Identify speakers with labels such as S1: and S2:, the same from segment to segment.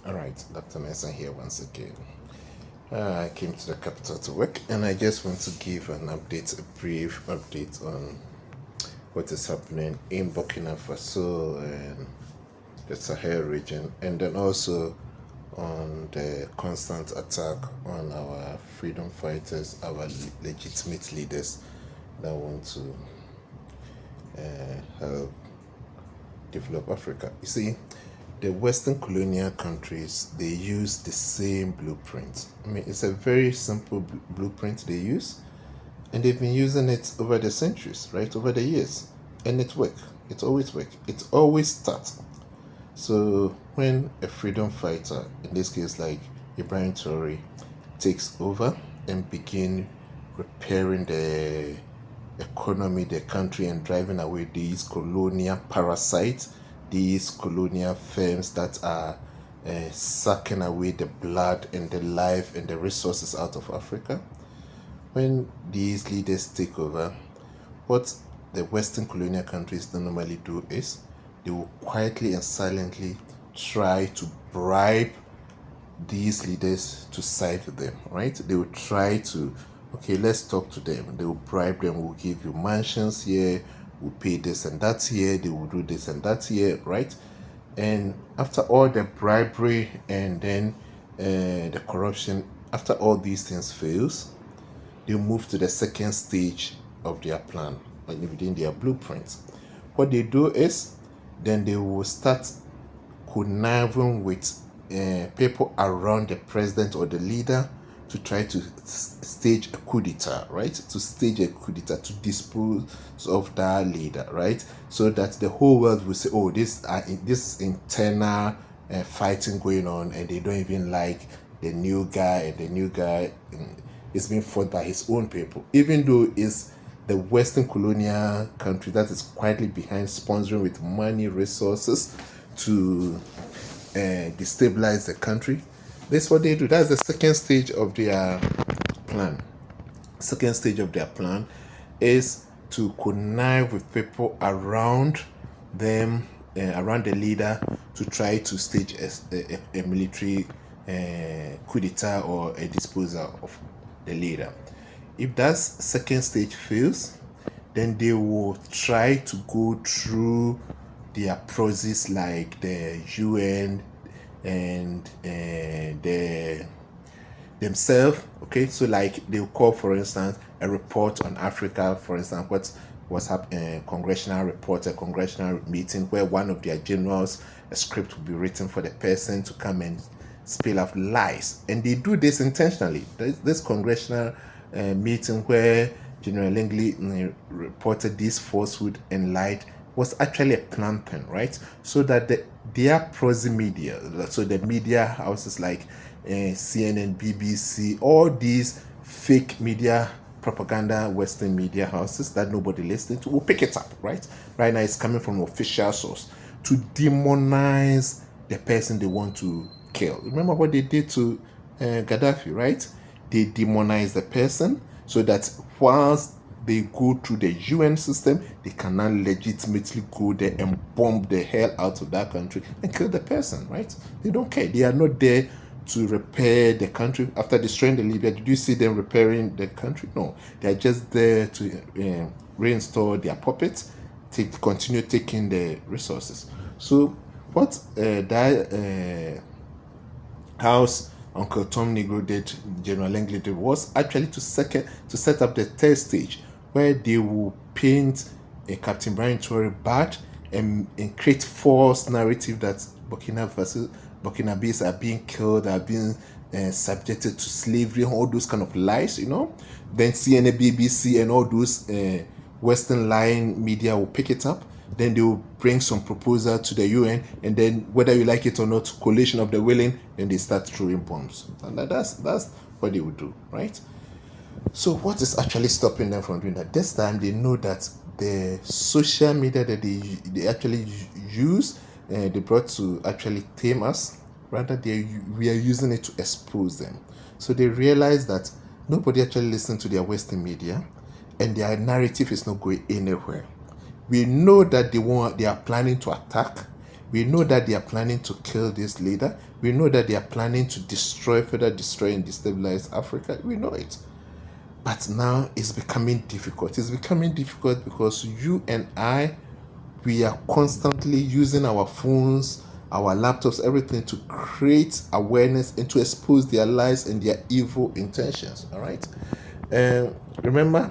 S1: All right, Dr. Mason here once again. I came to the capital to work, and I just want to give an update, a brief update on what is happening in Burkina Faso and the Sahel region, and then also on the constant attack on our freedom fighters, our legitimate leaders that want to help develop Africa. You see, the Western colonial countries, they use the same blueprint. I mean, it's a very simple blueprint they use, and they've been using it over the centuries, right? Over the years, and it works. It always works. It always starts. So when a freedom fighter, in this case like Ibrahim Traore, takes over and begin repairing the economy, the country, and driving away these colonial parasites, these colonial firms that are sucking away the blood and the life and the resources out of Africa. When these leaders take over, what the Western colonial countries don't normally do is they will quietly and silently try to bribe these leaders to side with them, right? They will try to, okay, let's talk to them. They will bribe them, we'll give you mansions here, we'll pay this and that here, they will do this and that here, right? And after all the bribery and then the corruption, after all these things fails, they move to the second stage of their plan, like within their blueprints. What they do is then they will start conniving with people around the president or the leader to try to stage a coup d'etat, right? To stage a coup d'etat to dispose of that leader, right? So that the whole world will say, "Oh, this internal fighting going on, and they don't even like the new guy, and the new guy is being fought by his own people, even though it's the Western colonial country that is quietly behind, sponsoring with money, resources to destabilize the country." This is what they do. That's the second stage of their plan. Second stage of their plan is to connive with people around them, around the leader, to try to stage a military coup d'etat or a disposal of the leader. If that second stage fails, then they will try to go through their process like the UN and the themselves. Okay, so like they'll call, for instance, a report on Africa, for instance, what was happening, congressional report, a congressional meeting where one of their generals, a script will be written for the person to come and spill out lies, and they do this intentionally. This congressional meeting where General Langley reported this falsehood and lied was actually a planned thing, right? So that their prosy media, so the media houses like CNN, BBC, all these fake media propaganda Western media houses that nobody listening to will pick it up, right? Right now it's coming from official source to demonize the person they want to kill. Remember what they did to Gaddafi, right? They demonize the person so that whilst they go through the UN system, they can now legitimately go there and bomb the hell out of that country and kill the person, right? They don't care. They are not there to repair the country after destroying the Libya. Did you see them repairing the country? No, they are just there to reinstall their puppets, continue taking the resources. So what that house Uncle Tom Negro did, General Langley did, was actually to set up the third stage where they will paint a Captain Brian Traore bad and create false narrative that Burkinabes are being killed, are being subjected to slavery, all those kind of lies, Then CNN, BBC, and all those Western lying media will pick it up. Then they will bring some proposal to the UN, and then whether you like it or not, coalition of the willing, then they start throwing bombs, and that's what they would do, right? So what is actually stopping them from doing that? This time they know that the social media that they actually use, they brought to actually tame us. Rather, we are using it to expose them. So they realize that nobody actually listens to their Western media, and their narrative is not going anywhere. We know that they are planning to attack. We know that they are planning to kill this leader. We know that they are planning to further destroy and destabilize Africa. We know it. But now it's becoming difficult. It's becoming difficult because you and I, we are constantly using our phones, our laptops, everything to create awareness and to expose their lies and their evil intentions. All right. Remember,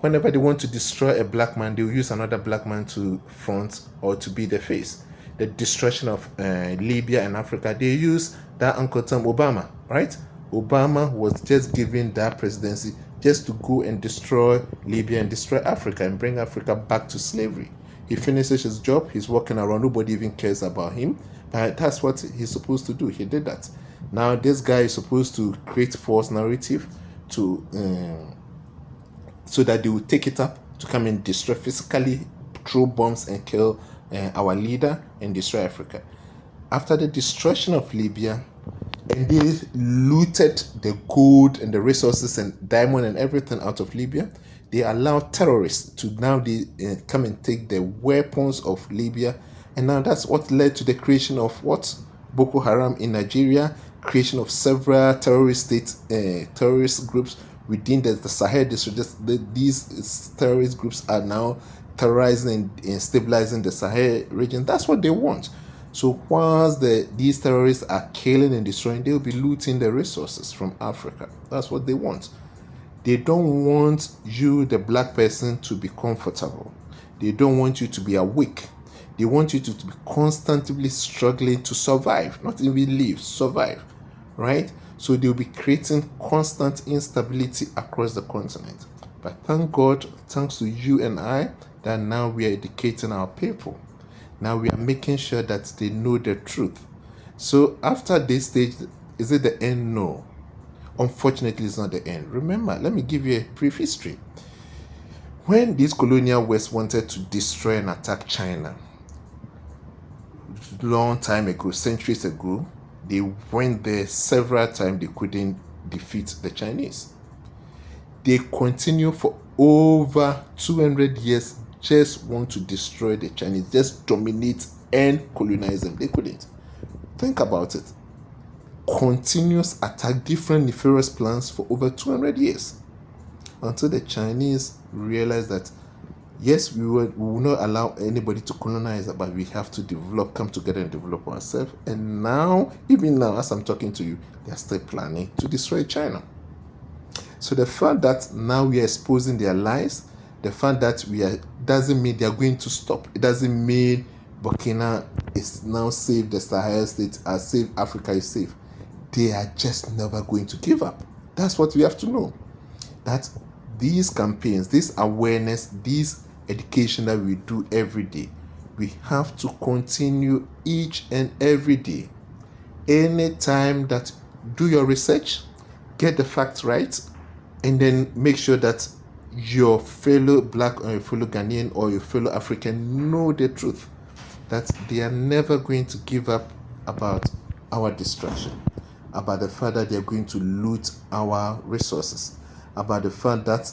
S1: whenever they want to destroy a black man, they'll use another black man to front or to be the face. The destruction of Libya and Africa, they use that Uncle Tom Obama, right? Obama was just given that presidency just to go and destroy Libya and destroy Africa and bring Africa back to slavery. He finishes his job, he's walking around, nobody even cares about him. But that's what he's supposed to do. He did that. Now this guy is supposed to create false narrative to so that they will take it up to come and destroy, physically throw bombs and kill our leader and destroy Africa. After the destruction of Libya, and they looted the gold and the resources and diamond and everything out of Libya, they allowed terrorists to now come and take the weapons of Libya. And now that's what led to the creation of what? Boko Haram in Nigeria, creation of several terrorist terrorist groups within the Sahel district. These terrorist groups are now terrorizing and stabilizing the Sahel region. That's what they want. So once these terrorists are killing and destroying, they'll be looting the resources from Africa. That's what they want. They don't want you, the black person, to be comfortable. They don't want you to be awake. They want you to be constantly struggling to survive, not even live, survive, right? So they'll be creating constant instability across the continent. But thank God, thanks to you and I, that now we are educating our people. Now we are making sure that they know the truth. So after this stage, is it the end? No. Unfortunately, it's not the end. Remember, let me give you a brief history. When these colonial West wanted to destroy and attack China, long time ago, centuries ago, they went there several times. They couldn't defeat the Chinese. They continue for over 200 years, just want to destroy the Chinese, just dominate and colonize them. They couldn't. Think about it. Continuous attack, different nefarious plans for over 200 years until the Chinese realized that yes, we will not allow anybody to colonize, but we have to come together and develop ourselves. And now, even now, as I'm talking to you, they are still planning to destroy China. So the fact that now we are exposing their lies, the fact that doesn't mean they are going to stop. It doesn't mean Burkina is now safe, the Sahel states are safe, Africa is safe. They are just never going to give up. That's what we have to know. That these campaigns, this awareness, this education that we do every day, we have to continue each and every day. Anytime that do your research, get the facts right, and then make sure that your fellow black or your fellow Ghanaian or your fellow African know the truth, that they are never going to give up about our destruction, about the fact that they are going to loot our resources, about the fact that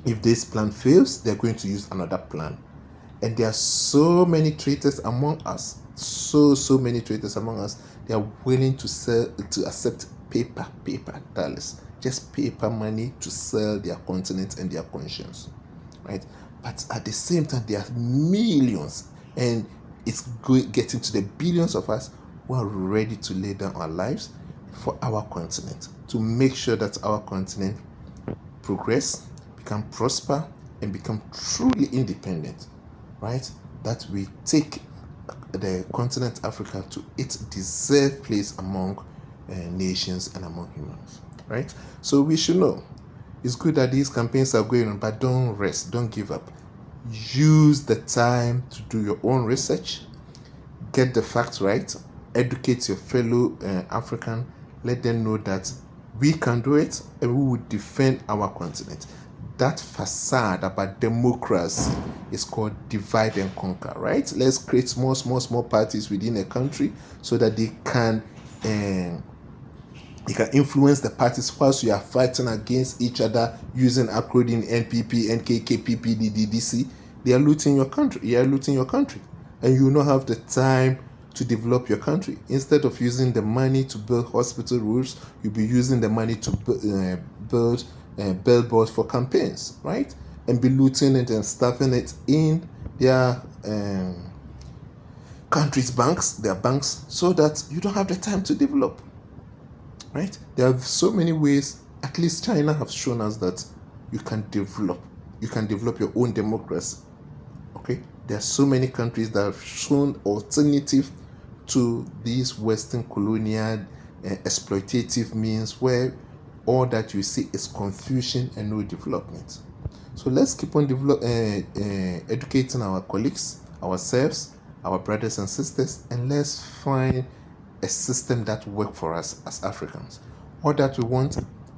S1: if this plan fails, they're going to use another plan. And there are so many traitors among us, so many traitors among us. They are willing to accept paper dollars, just paper money to sell their continent and their conscience, right? But at the same time, there are millions, and it's getting to the billions of us who are ready to lay down our lives for our continent, to make sure that our continent progress, become prosper, and become truly independent, right? That we take the continent Africa to its deserved place among nations and among humans, right? So we should know it's good that these campaigns are going on, but don't rest, don't give up. Use the time to do your own research, get the facts right, educate your fellow African, let them know that we can do it and we will defend our continent. That facade about democracy is called divide and conquer, right? Let's create small parties within a country so that they can influence the parties whilst you are fighting against each other using acronym NPP, NKK, PP, DDDC. They are looting your country. You are looting your country. and you will not have the time to develop your country. Instead of using the money to build hospital roofs, you'll be using the money to build billboards for campaigns, right? And be looting it and stuffing it in their countries' banks, their banks, so that you don't have the time to develop, right? There are so many ways. At least China have shown us that you can develop your own democracy. Okay, there are so many countries that have shown alternative to these Western colonial exploitative means, where all that you see is confusion and no development. So let's keep on educating our colleagues, ourselves, our brothers and sisters, and let's find a system that works for us as Africans. All that we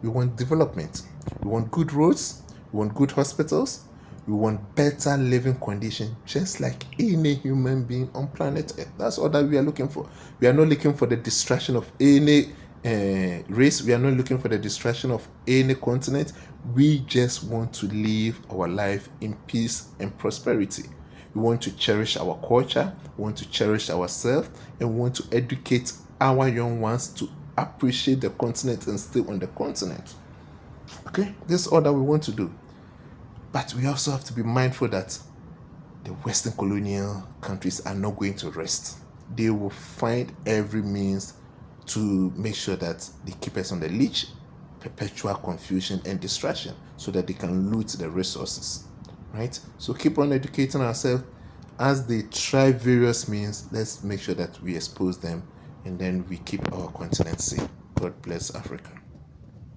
S1: want development. We want good roads, we want good hospitals, we want better living conditions, just like any human being on planet Earth. That's all that we are looking for. We are not looking for the distraction of any race. We are not looking for the distraction of any continent. We just want to live our life in peace and prosperity. We want to cherish our culture, we want to cherish ourselves, and we want to educate our young ones to appreciate the continent and stay on the continent. Okay, this is all that we want to do. But we also have to be mindful that the Western colonial countries are not going to rest. They will find every means to make sure that they keep us on the leash, perpetual confusion and distraction, so that they can loot the resources, right? So keep on educating ourselves as they try various means. Let's make sure that we expose them, and then we keep our continent safe. God bless Africa.